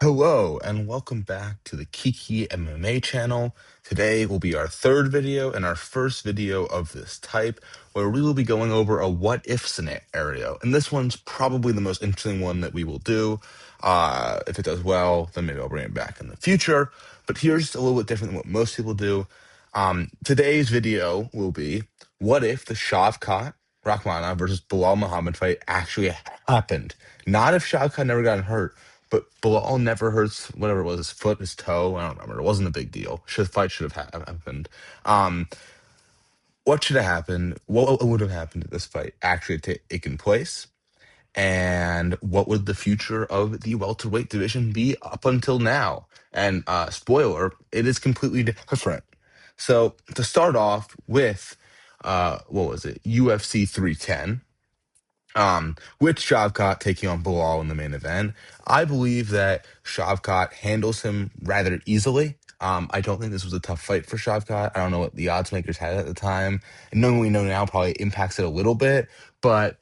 Hello and welcome back to the Kiki MMA channel. Today will be our third video and our first video of this type where we will be going over a what if scenario. And this one's probably the most interesting one that we will do. If it does well, then maybe I'll bring it back in the future. But here's a little bit different than what most people do. Today's video will be what if the Shavkat Rahmana versus Belal Muhammad fight actually happened? Not if Shavkat never got hurt, but Bilal never hurts whatever it was, his foot, his toe. I don't remember. It wasn't a big deal. Fight should have happened. Um, what should have happened? What would have happened if this fight actually taken place? And what would the future of the welterweight division be up until now? And spoiler, it is completely different. So to start off with, what was it? UFC 310. With Shavkat taking on Belal in the main event, I believe that Shavkat handles him rather easily. I don't think this was a tough fight for Shavkat. I don't know what the odds makers had at the time. And knowing we know now probably impacts it a little bit. But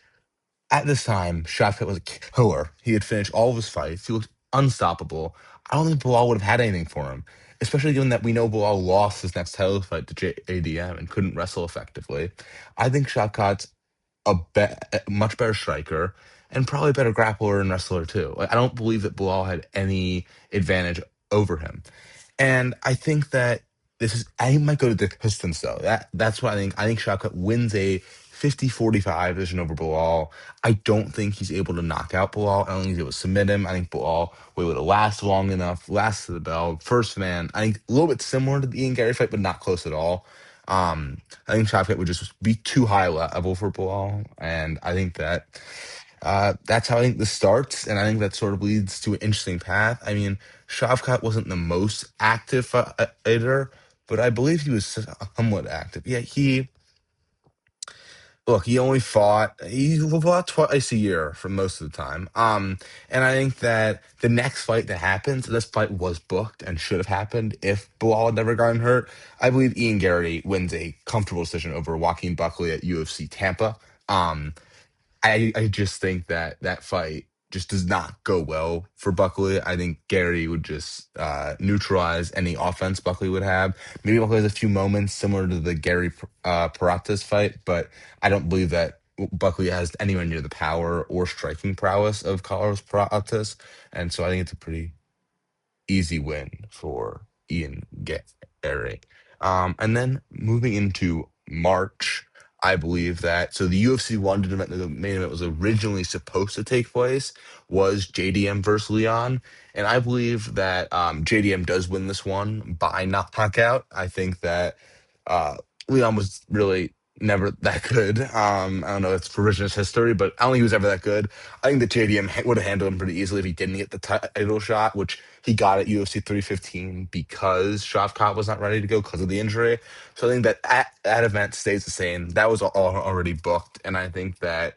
at this time, Shavkat was a killer. He had finished all of his fights. He looked unstoppable. I don't think Belal would have had anything for him, especially given that we know Belal lost his next title fight to JADM and couldn't wrestle effectively. I think Shavkat's a much better striker and probably a better grappler and wrestler too. Like I don't believe that Bilal had any advantage over him. And I think that this is I might go to the distance though. That's what I think. I think Shavkat wins a 50-45 decision over Bilal. I don't think he's able to knock out Bilal. I don't think he's able to submit him. I think Bilal will able to last long enough, last to the bell. First man, I think a little bit similar to the Ian Gary fight, but not close at all. I think Shavkat would just be too high level for Bilal, and I think that that's how I think this starts, and I think that sort of leads to an interesting path. I mean, Shavkat wasn't the most active fighter, but I believe he was somewhat active. Yeah, he only fought twice a year for most of the time. And I think that the next fight that happens, this fight was booked and should have happened if Bilal had never gotten hurt. I believe Ian Gary wins a comfortable decision over Joaquin Buckley at UFC Tampa. I just think that that fight just does not go well for Buckley. I think Gary would just neutralize any offense Buckley would have. Maybe Buckley has a few moments similar to the Gary Paratas fight, but I don't believe that Buckley has anywhere near the power or striking prowess of Carlos Paratas, and so I think it's a pretty easy win for Ian Gary. And then moving into March, I believe that so the UFC London event, the main event was originally supposed to take place, was JDM versus Leon, and I believe that JDM does win this one by knockout. I think that Leon was really never that good. I don't know, it's revisionist history, but I don't think he was ever that good. I think that JDM would have handled him pretty easily if he didn't get the title shot, which he got at UFC 315 because Shavkat was not ready to go because of the injury. So I think that that event stays the same. That was all already booked, and um, I think that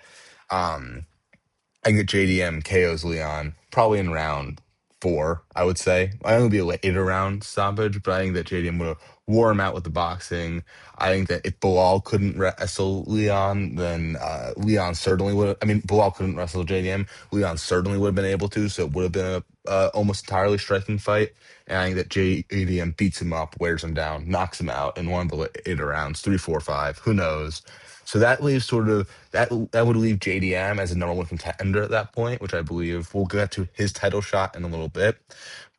JDM KOs Leon probably in round four, I would say. I think it'll be a later round stoppage, but I think that JDM would have wore him out with the boxing. I think that if Bilal couldn't wrestle Leon, then Leon certainly would have. I mean, Bilal couldn't wrestle JDM. Leon certainly would have been able to, so it would have been a almost entirely striking fight. And I think that JDM beats him up, wears him down, knocks him out in one of the later rounds, three, four, five, who knows. So that leaves sort of that would leave JDM as a number one contender at that point, which I believe we'll get to his title shot in a little bit.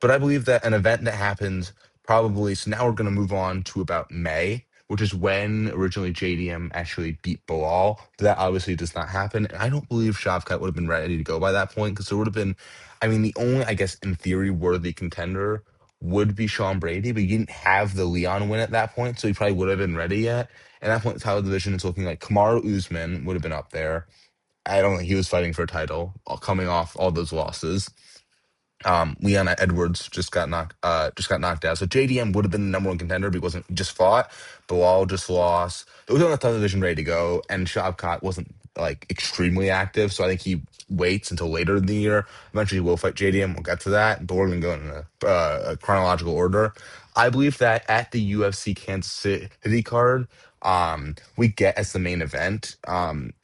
But I believe that an event that happens probably so now we're going to move on to about May, which is when originally JDM actually beat Bilal. That obviously does not happen, and I don't believe Shavkat would have been ready to go by that point because there would have been, I mean, the only I guess in theory worthy contender would be Sean Brady, but he didn't have the Leon win at that point, so he probably would have been ready yet. At that point, the title division is looking like Kamaru Usman would have been up there. I don't think he was fighting for a title, coming off all those losses. Leon Edwards just got knocked out. So JDM would have been the number one contender, but he wasn't just fought. Bilal just lost. It was on the television ready to go, and Shavkat wasn't like extremely active. So I think he waits until later in the year. Eventually, he will fight JDM. We'll get to that, but we're gonna go in a chronological order. I believe that at the UFC Kansas City card, we get as the main event,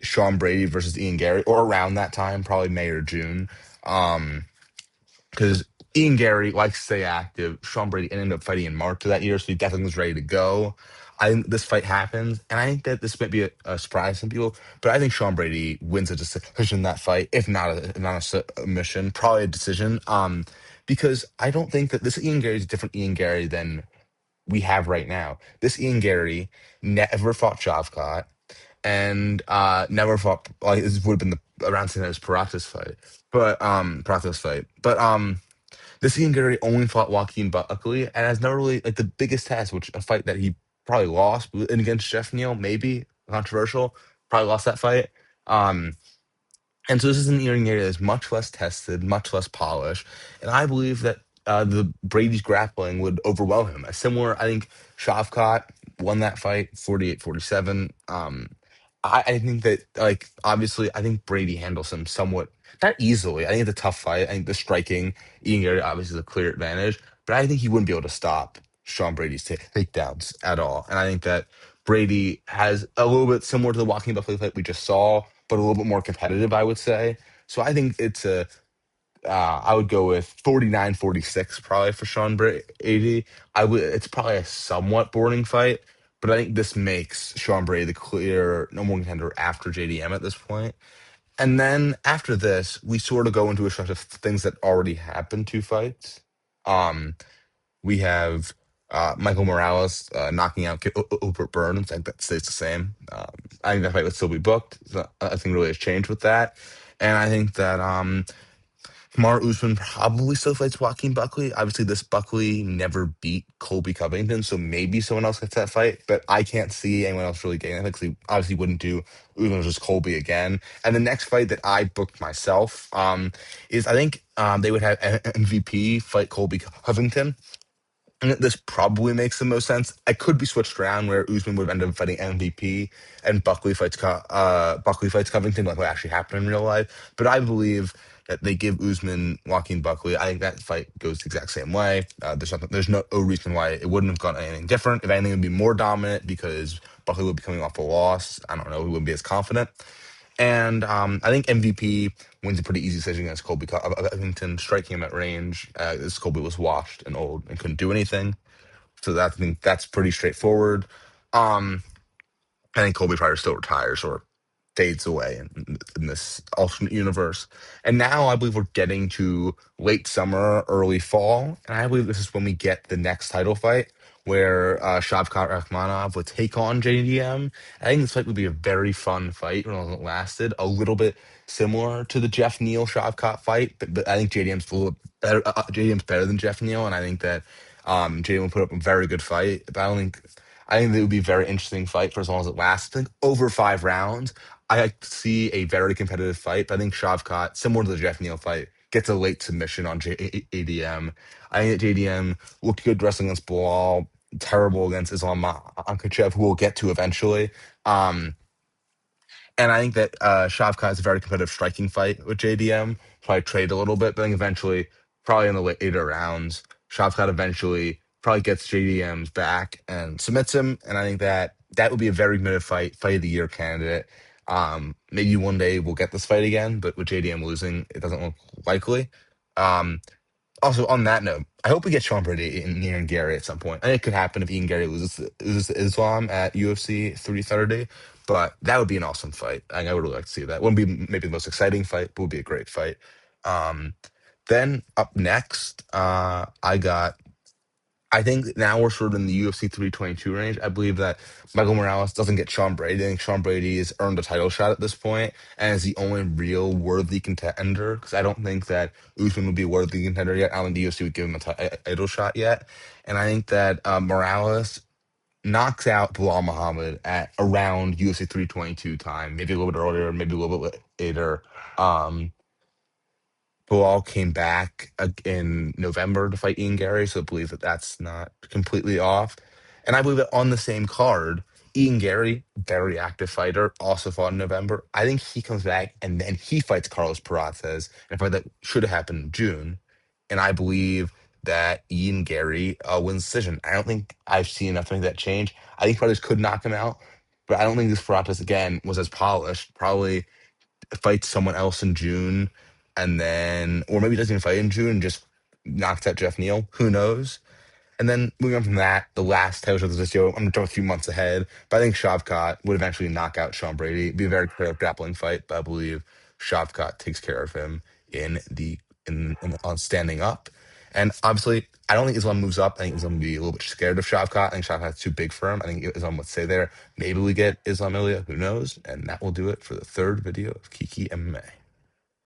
Sean Brady versus Ian Gary, or around that time, probably May or June. Because Ian Gary likes to stay active. Sean Brady ended up fighting in March of that year, so he definitely was ready to go. I think this fight happens, and I think that this might be a surprise to some people, but I think Sean Brady wins a decision in that fight, if not a submission, probably a decision. Because I don't think that this Ian Gary is a different Ian Gary than we have right now. This Ian Gary never fought Shavkat and never fought like this would have been the around same as Paratas fight. Paratas fight. But this Ian Gary only fought Joaquin Buckley and has never really like the biggest test, which a fight that he probably lost and against Jeff Neal, maybe controversial, probably lost that fight. Um and so this is an earring area that's much less tested, much less polished. And I believe that the Brady's grappling would overwhelm him. A similar, I think Shavkat won that fight 48-47. I think that, like, obviously, I think Brady handles him somewhat, not easily. I think it's a tough fight. I think the striking, Ian Gary obviously is a clear advantage, but I think he wouldn't be able to stop Sean Brady's takedowns at all. And I think that Brady has a little bit similar to the Joaquin Buckley fight we just saw, but a little bit more competitive, I would say. So I think I would go with 49-46 probably for Sean Brady. It's probably a somewhat boring fight, but I think this makes Sean Brady the clear number one contender after JDM at this point. And then after this, we sort of go into a stretch of things that already happened, two fights. Um, we have Michael Morales knocking out Gilbert Burns. I think that stays the same. I think that fight would still be booked. So nothing really has changed with that. And I think that Kamaru Usman probably still fights Joaquin Buckley. Obviously, this Buckley never beat Colby Covington, so maybe someone else gets that fight. But I can't see anyone else really getting it because he obviously wouldn't do Usman versus Colby again. And the next fight that I booked myself is I think they would have MVP fight Colby Covington. And this probably makes the most sense. I could be switched around where Usman would end up fighting MVP and Buckley fights Covington, like what actually happened in real life. But I believe that they give Usman Joaquin Buckley. I think that fight goes the exact same way. There's no reason why it wouldn't have gone anything different. If anything, it would be more dominant because Buckley would be coming off a loss. I don't know. He wouldn't be as confident. And I think MVP wins a pretty easy decision against Colby Covington, striking him at range. As Colby was washed and old and couldn't do anything. So I think that's pretty straightforward. Um, I think Colby Pryor still retires or fades away in this alternate universe. And now I believe we're getting to late summer, early fall, and I believe this is when we get the next title fight where Shavkat Rakhmonov would take on JDM. I think this fight would be a very fun fight when it lasted, a little bit similar to the Jeff Neal Shavkat fight, but I think JDM's a little better. JDM's better than Jeff Neal, and I think that JDM will put up a very good fight. But I think it would be a very interesting fight for as long as it lasts. I think over 5 rounds. I see a very competitive fight, but I think Shavkat, similar to the Jeff Neal fight, gets a late submission on JDM. I think that JDM looked good wrestling against Belal, terrible against Islam Makhachev, who we'll get to eventually. Um, and I think that Shavkat has a very competitive striking fight with JDM. Probably trade a little bit, but I think eventually, probably in the later rounds, Shavkat eventually probably gets JDM's back and submits him. And I think that that would be a very competitive fight of the year candidate. Maybe one day we'll get this fight again, but with JDM losing, it doesn't look likely. Um, Also, on that note, I hope we get Sean Brady and Ian Gary at some point. I think it could happen if Ian Gary loses to Islam at UFC 330, but that would be an awesome fight. I would really like to see that. Wouldn't be maybe the most exciting fight, but would be a great fight. Um, then up next, I think now we're sort of in the UFC 322 range. I believe that Michael Morales doesn't get Sean Brady. I think Sean Brady has earned a title shot at this point and is the only real worthy contender because I don't think that Usman would be a worthy contender yet. I don't think the UFC would give him a title shot yet. And I think that Morales knocks out Bilal Muhammad at around UFC 322 time, maybe a little bit earlier, maybe a little bit later. Um, Bilal came back in November to fight Ian Gary, so I believe that that's not completely off. And I believe that on the same card, Ian Gary, very active fighter, also fought in November. I think he comes back and then he fights Carlos Peraza in a fight that should have happened in June. And I believe that Ian Gary wins decision. I don't think I've seen enough to make that change. I think fighters could knock him out, but I don't think this Peraza again was as polished. Probably fights someone else in June and then or maybe doesn't even fight in June, just knocks out Jeff Neal. Who knows? And then moving on from that, the last title shot of this year, I'm going to jump a few months ahead, but I think Shavkat would eventually knock out Sean Brady. It'd be a very clear grappling fight, but I believe Shavkat takes care of him on standing up. And obviously, I don't think Islam moves up. I think Islam would be a little bit scared of Shavkat. I think Shavkat's too big for him. I think Islam would stay there. Maybe we get Islam Ilya, who knows? And that will do it for the third video of Kiki MMA.